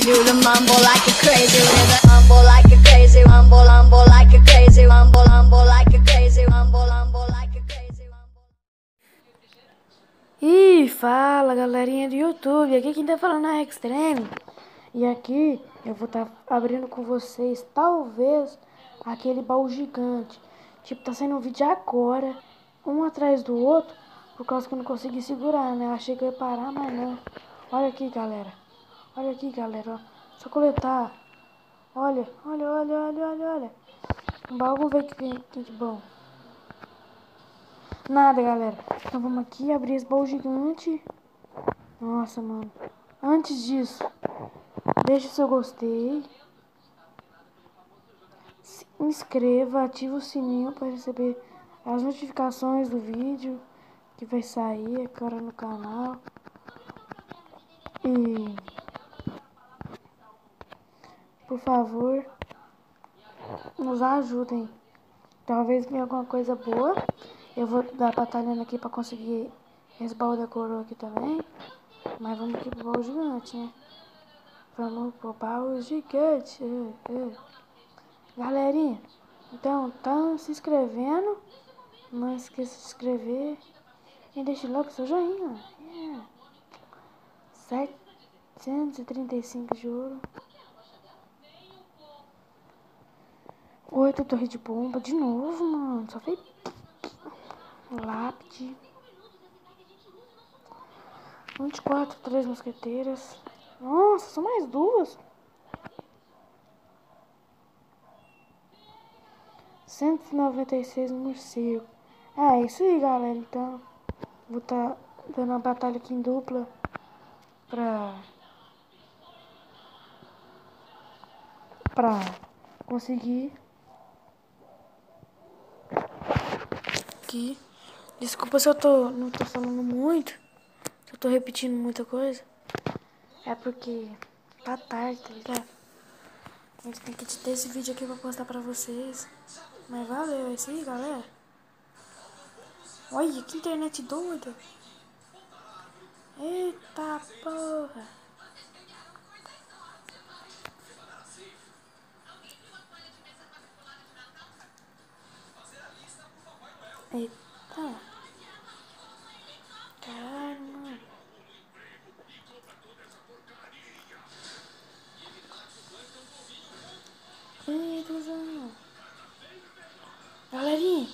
do the mumble like a crazy with a mumble like a crazy mumble like a crazy mumble like a crazy mumble like a crazy mumble. E fala galerinha do YouTube, aqui quem tá falando é Extreme. E aqui eu vou estar abrindo com vocês, talvez, aquele baú gigante. Tipo, tá saindo um vídeo agora, um atrás do outro, por causa que eu não consegui segurar, né? Eu achei que eu ia parar, mas não. Olha aqui, galera. Olha aqui, galera, ó. Só coletar. Olha. Um baú, vamos ver o que tem de bom. Nada, galera. Então vamos aqui abrir esse baú gigante. Nossa, mano. Antes disso, deixa o seu gostei. Se inscreva, ativa o sininho para receber as notificações do vídeo que vai sair agora no canal. E por favor, nos ajudem. Talvez venha alguma coisa boa. Eu vou dar batalhando aqui para conseguir esse baú da coroa aqui também. Mas vamos aqui pro baú gigante, né? Vamos pro baú gigante. Galerinha, então tá se inscrevendo. Não esqueça de se inscrever. E deixe logo seu joinha. 735 de ouro. 8 torre de bomba. De novo, mano. Só fez lápide. 24, 3 mosqueteiras. Nossa, são mais duas. 196 morcego. É isso aí, galera. Então, vou estar dando uma batalha aqui em dupla pra conseguir aqui. Desculpa se eu não tô falando muito, se eu tô repetindo muita coisa. É porque tá tarde, tá ligado? A gente tem que ter esse vídeo aqui pra postar pra vocês. Mas valeu, é isso aí, galera. Olha, que internet doida. Eita porra. Eita. Caralho, mano. Eita, Zão. Galerinha,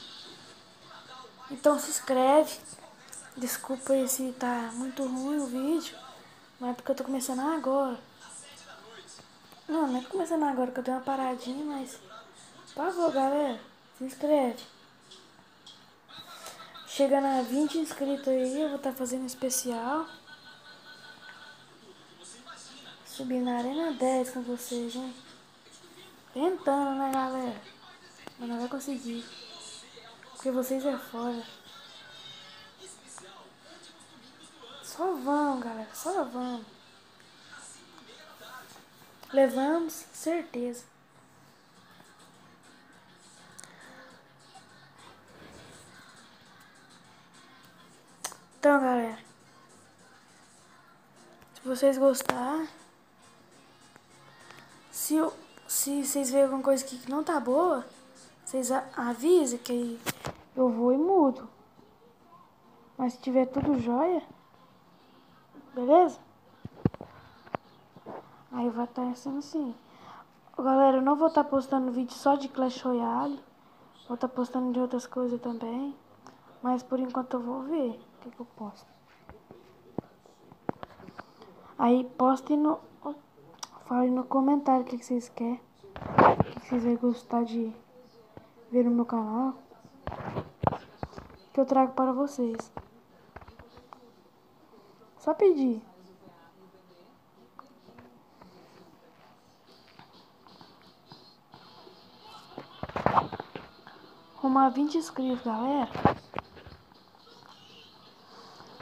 então se inscreve. Desculpa aí se tá muito ruim o vídeo, mas é porque eu tô começando agora. Não é começando agora que eu dei uma paradinha, mas por favor, galera, se inscreve. Chegando a 20 inscritos aí, eu vou estar fazendo especial. Subir na Arena 10 com vocês, hein? Tentando, né, galera? Mas não vai conseguir. Porque vocês é fora. Só vamos, galera. Só vamos. Levamos, certeza. Então, galera. Se vocês gostarem. Se vocês verem alguma coisa aqui que não tá boa, vocês avisam que eu vou e mudo. Mas se tiver tudo jóia, beleza? Aí vai estar sendo assim. Galera, eu não vou estar postando vídeo só de Clash Royale. Vou estar postando de outras coisas também. Mas por enquanto eu vou ver o que eu posto. Aí postem falem no comentário o que vocês querem. O que vocês vão gostar de ver no meu canal. Que eu trago para vocês. Só pedir. Arrumar 20 inscritos, galera.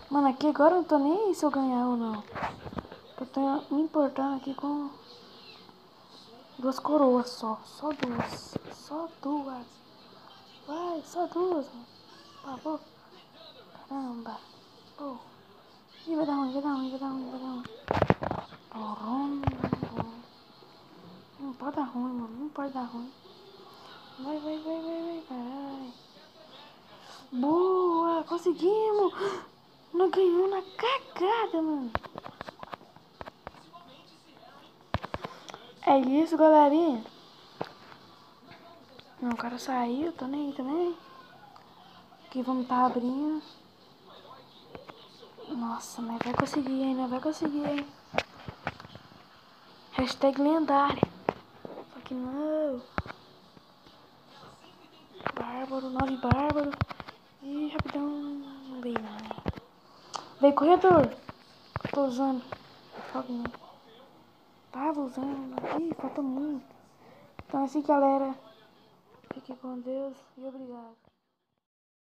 Mano, aqui agora eu não tô nem aí se eu ganhar ou não. Eu tô me importando aqui com 2 coroas só. Só 2. Só 2. Vai, só 2, mano. Por favor. Caramba. Oh. Ih, vai dar ruim. pode dar ruim, mano. Não pode dar ruim. Vai, vai, vai, vai, vai, vai. Boa! Conseguimos! Não ganhou na cagada, mano. É isso, galerinha. Não, o cara saiu, tô nem aí também. Aqui vamos tá abrindo. Nossa, mas vai conseguir, hein? Não vai conseguir, hein? Hashtag lendário. Só que não. Bárbaro, 9 bárbaro. Ih, rapidão. Não veio não. Veio corredor. Tô usando. Só que não. Tava usando. Ih, falta muito. Então assim, galera. Fique com Deus e obrigado.